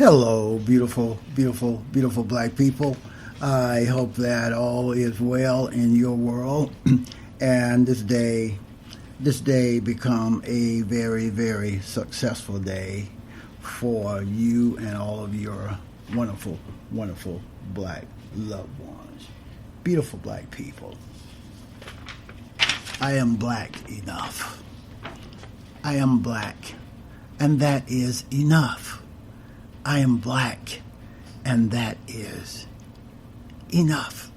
Hello, beautiful, beautiful, beautiful black people. I hope that all is well in your world, and this day become a very, very successful day for you and all of your wonderful, wonderful black loved ones. Beautiful black people. I am black enough. I am black, and that is enough. I am black, and that is enough.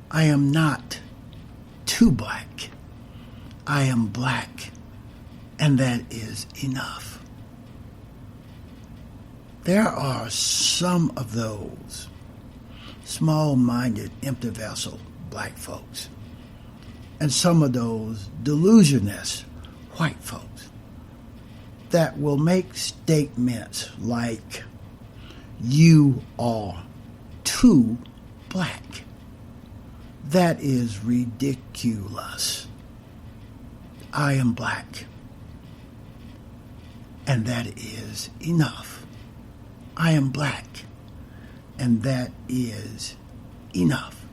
I am not too black. I am black, and that is enough. There are some of those small-minded, empty vessel black folks, and some of those delusionist white folks that will make statements like, "You are too black." That is ridiculous. I am black, and that is enough. I am black, and that is enough.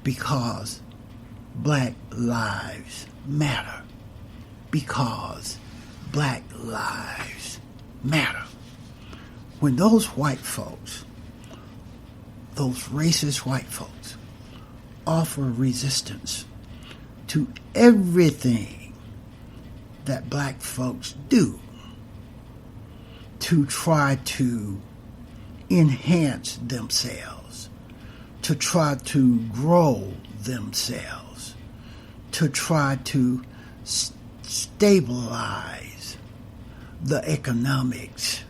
Because black lives matter. Because black lives matter. When those white folks, those racist white folks, offer resistance to everything that black folks do to try to enhance themselves, to try to grow themselves, to try to stabilize the economics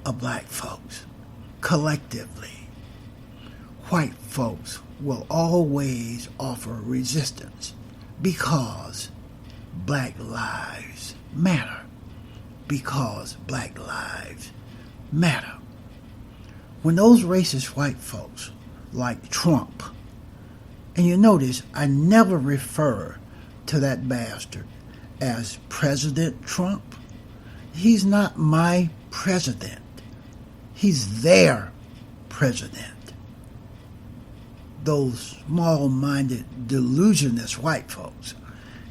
of black folks collectively, white folks will always offer resistance because black lives matter. Because black lives matter. When those racist white folks like Trump, and you notice I never refer to that bastard as President Trump. He's not my president. He's their president. Those small-minded, delusionist white folks,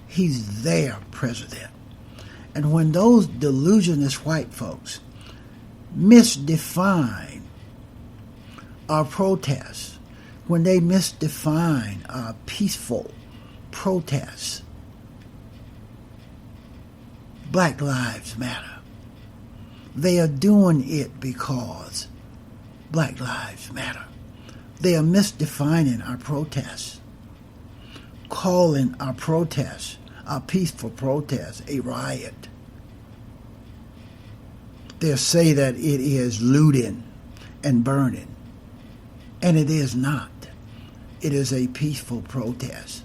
he's their president. And when those delusionist white folks misdefine our protests, when they misdefine our peaceful protests, black lives matter. They are doing it because black lives matter. They are misdefining our protests, calling our protests, our peaceful protests, a riot. They say that it is looting and burning, and it is not. It is a peaceful protest.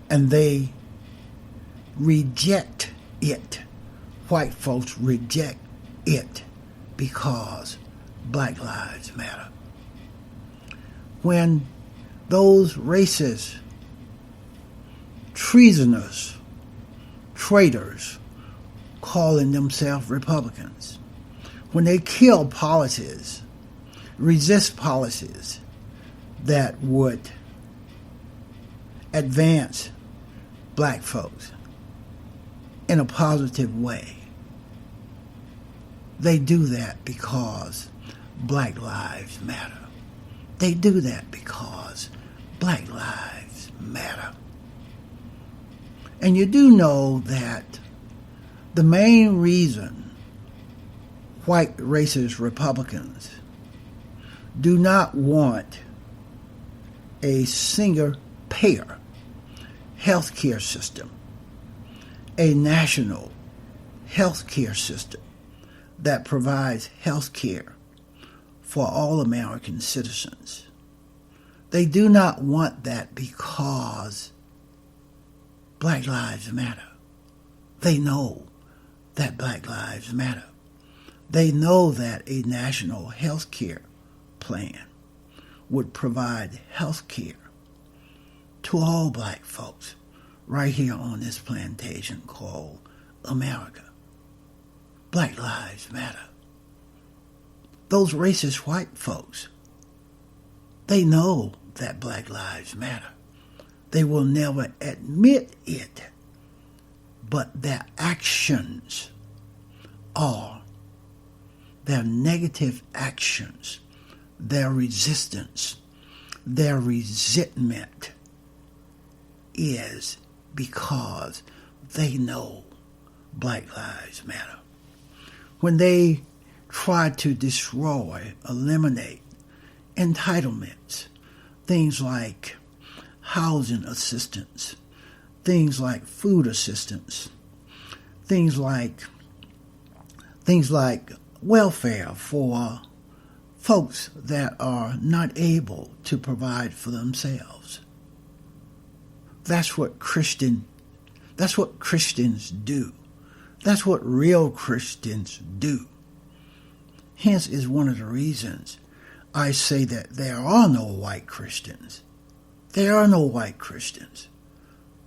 And they reject it. White folks reject it because black lives matter. When those racist, treasonous, traitors calling themselves Republicans, when they kill policies, resist policies that would advance black folks in a positive way, they do that because black lives matter. They do that because black lives matter. And you do know that the main reason white racist Republicans do not want a single-payer health care system, a national health care system that provides health care for all American citizens. They do not want that because black lives matter. They know that black lives matter. They know that a national health care plan would provide health care to all black folks right here on this plantation called America. Black Lives Matter. Those racist white folks, they know that Black Lives Matter. They will never admit it, but their actions are, their negative actions, their resistance, their resentment is because they know Black Lives Matter. When they try to destroy, eliminate entitlements, things like housing assistance, things like food assistance, things like welfare for folks that are not able to provide for themselves. That's what Christians do. That's what real Christians do. Hence is one of the reasons I say that there are no white Christians. There are no white Christians.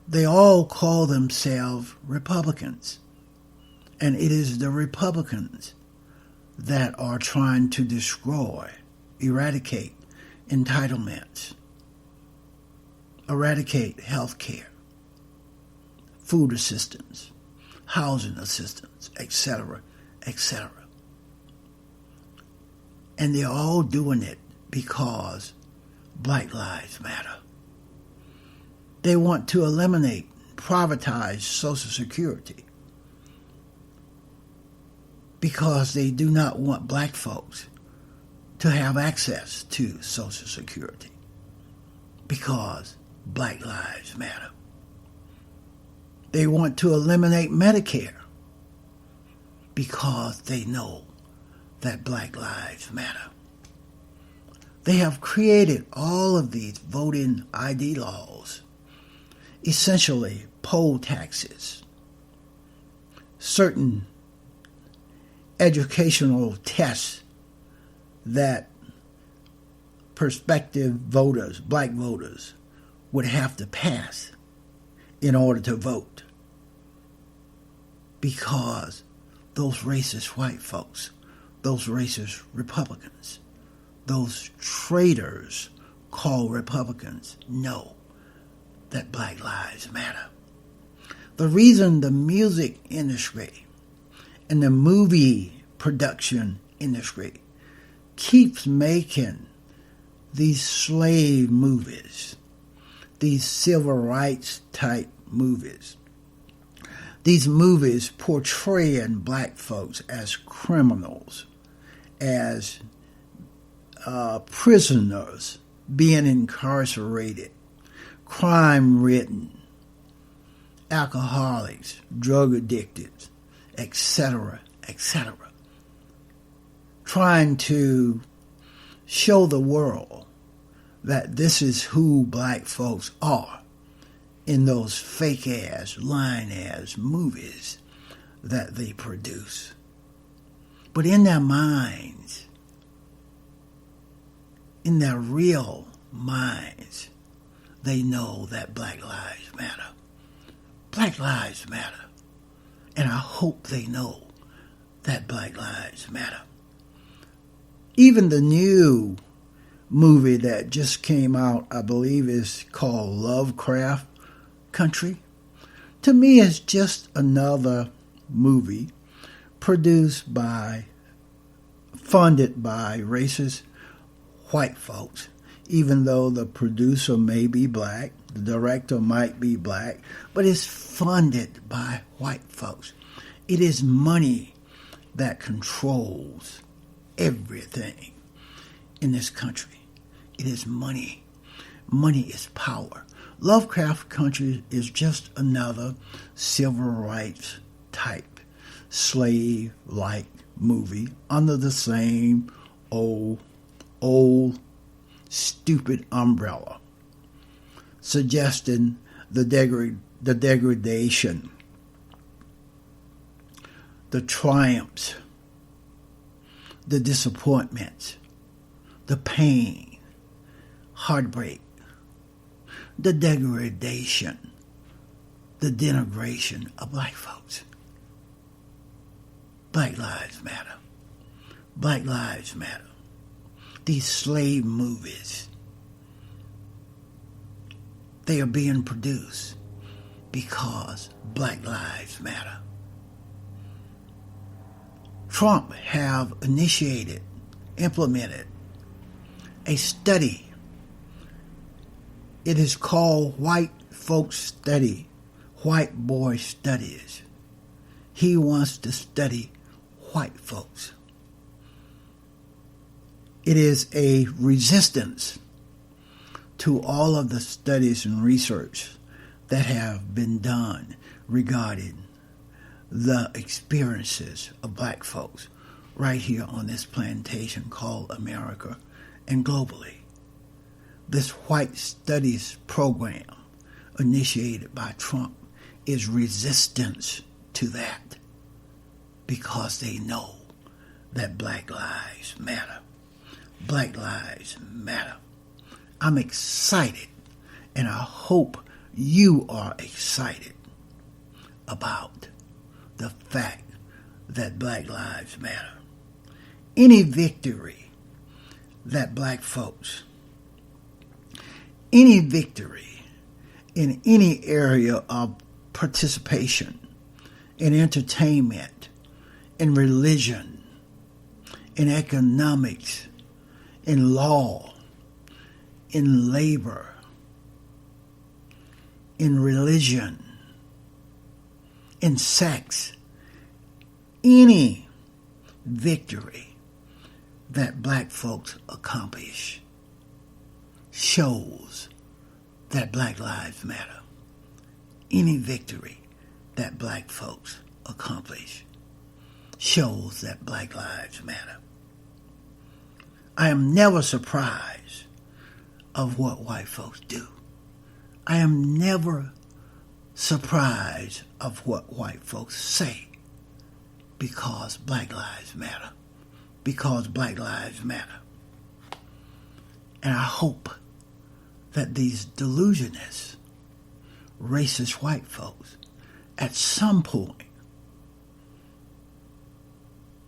They all call themselves Republicans. And it is the Republicans that are trying to destroy, eradicate entitlements, eradicate health care, food assistance, housing assistance, etc., etc. And they're all doing it because Black Lives Matter. They want to eliminate, privatize Social Security because they do not want black folks to have access to Social Security because Black Lives Matter. They want to eliminate Medicare because they know that Black Lives Matter. They have created all of these voting ID laws, essentially poll taxes, certain educational tests that prospective voters, black voters, would have to pass in order to vote. Because those racist white folks, those racist Republicans, those traitors called Republicans know that Black Lives Matter. The reason the music industry and the movie production industry keeps making these slave movies, these civil rights type movies, these movies portraying black folks as criminals, as prisoners being incarcerated, crime-ridden, alcoholics, drug addicted, etc., etc. Trying to show the world that this is who black folks are in those fake-ass, lying-ass movies that they produce. But in their minds, in their real minds, they know that Black Lives Matter. Black Lives Matter. And I hope they know that Black Lives Matter. Even the new movie that just came out, I believe is called Lovecraft Country, to me is just another movie produced by, funded by racist white folks, even though the producer may be black, the director might be black, but it's funded by white folks. It is money that controls everything in this country. It is money. Money is power. Lovecraft Country is just another civil rights type, slave-like movie under the same old, stupid umbrella, suggesting the degradation, the triumphs, the disappointments, the pain, heartbreak, the degradation, the denigration of black folks. Black Lives Matter. Black Lives Matter. These slave movies, they are being produced because Black Lives Matter. Trump have initiated, implemented a study. It is called White Folks Study, White Boy Studies. He wants to study white folks. It is a resistance to all of the studies and research that have been done regarding the experiences of black folks right here on this plantation called America and globally. This White Studies program initiated by Trump is resistance to that because they know that Black Lives Matter. Black Lives Matter. I'm excited, and I hope you are excited about the fact that Black Lives Matter. Any victory that black folks, any victory in any area of participation in entertainment, in religion, in economics, in law, in labor, in religion, in sex, any victory that black folks accomplish shows that Black Lives Matter. Any victory that black folks accomplish shows that Black Lives Matter. I am never surprised of what white folks do. I am never surprised of what white folks say because Black Lives Matter. Because Black Lives Matter. And I hope that these delusionists, racist white folks, at some point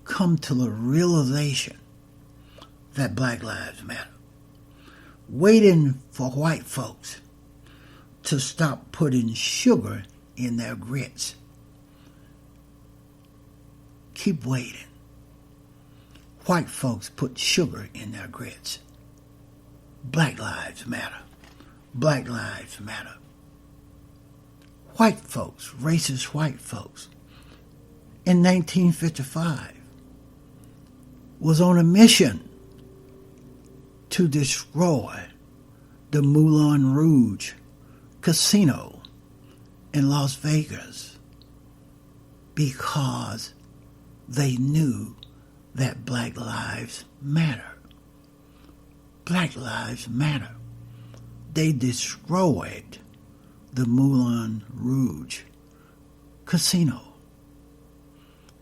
come to the realization that Black Lives Matter. Waiting for white folks to stop putting sugar in their grits. Keep waiting. White folks put sugar in their grits. Black Lives Matter. Black Lives Matter. White folks, racist white folks, in 1955 was on a mission to destroy the Moulin Rouge casino in Las Vegas because they knew that Black Lives Matter. Black Lives Matter. They destroyed the Moulin Rouge casino.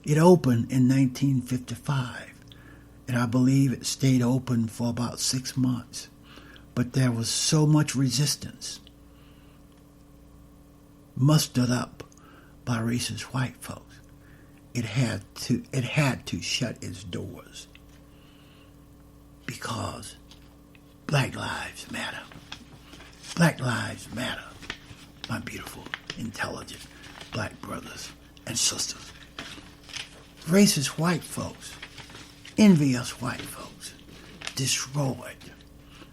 It opened in 1955, and I believe it stayed open for about 6 months. But there was so much resistance mustered up by racist white folks. It had to shut its doors because Black Lives Matter. Black Lives Matter. My beautiful, intelligent black brothers and sisters. Racist white folks, envious white folks, destroyed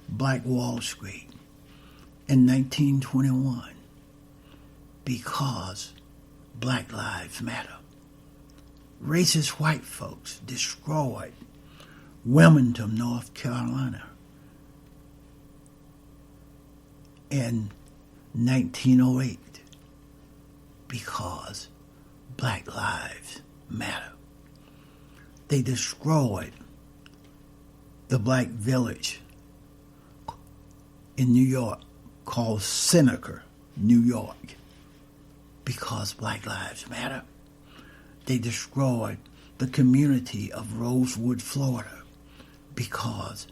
Black Wall Street in 1921 because Black Lives Matter. Racist white folks destroyed Wilmington, North Carolina in 1908 because Black Lives Matter. They destroyed the black village in New York called Seneca, New York, because Black Lives Matter. They destroyed the community of Rosewood, Florida, because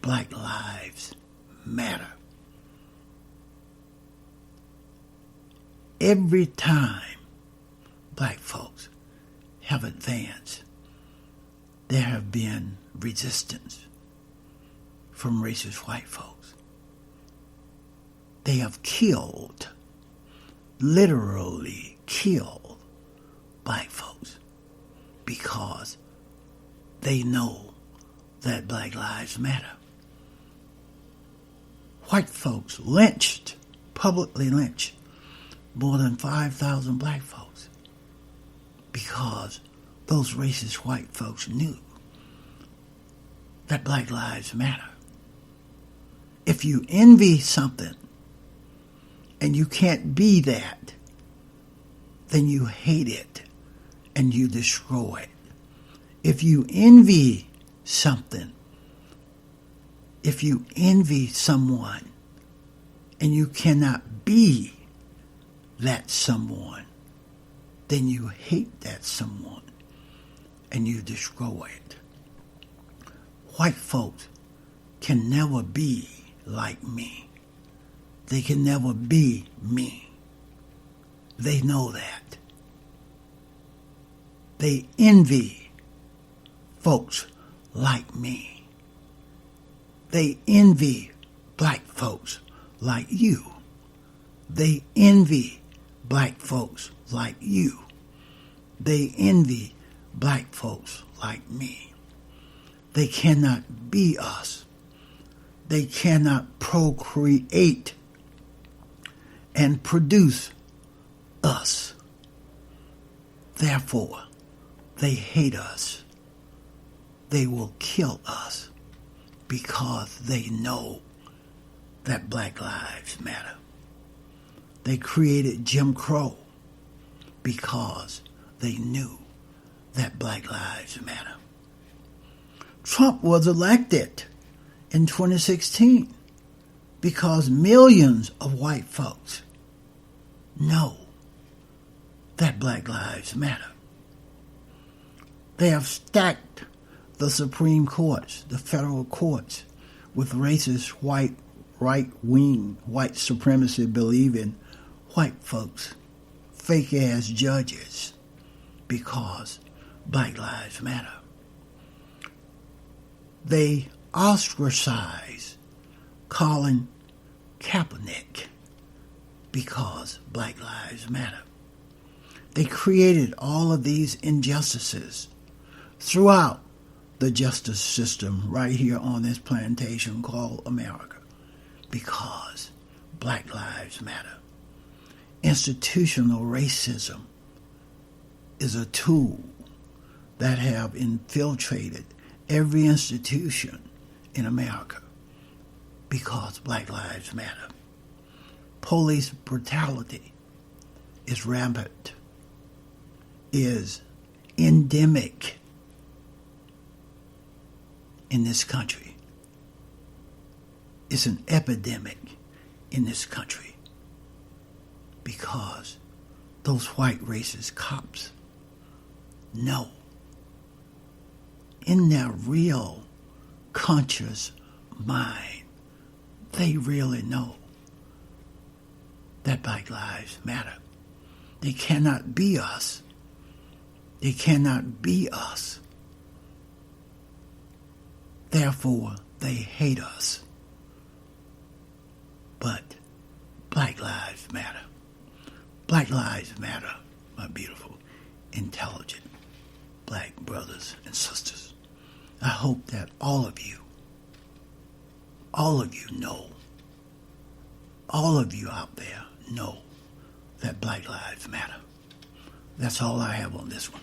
Black Lives Matter. Every time black folks have advanced there have been resistance from racist white folks. They have killed, literally killed, black folks because they know that Black Lives Matter. White folks lynched, publicly lynched, more than 5,000 black folks because those racist white folks knew that Black Lives Matter. If you envy something and you can't be that, then you hate it and you destroy it. If you envy something, if you envy someone and you cannot be that someone, then you hate that someone and you destroy it. White folks can never be like me. They can never be me. They know that. They envy folks like me. They envy black folks like you. They envy black folks like you. They envy black folks like me. They cannot be us. They cannot procreate and produce us. Therefore, they hate us. They will kill us because they know that Black Lives Matter. They created Jim Crow because they knew that Black Lives Matter. Trump was elected in 2016 because millions of white folks know that Black Lives Matter. They have stacked the Supreme Courts, the federal courts, with racist white, right-wing, white supremacy believing white folks, fake-ass judges, because Black Lives Matter. They ostracize Colin Kaepernick because Black Lives Matter. They created all of these injustices throughout the justice system right here on this plantation called America because Black Lives Matter. Institutional racism is a tool that have infiltrated every institution in America because Black Lives Matter. Police brutality is rampant, is endemic in this country. It's an epidemic in this country because those white racist cops know in their real conscious mind, they really know that Black Lives Matter. They cannot be us. They cannot be us. Therefore, they hate us. But Black Lives Matter. Black Lives Matter, my beautiful, intelligent black brothers and sisters. I hope that all of you know, all of you out there know that Black Lives Matter. That's all I have on this one.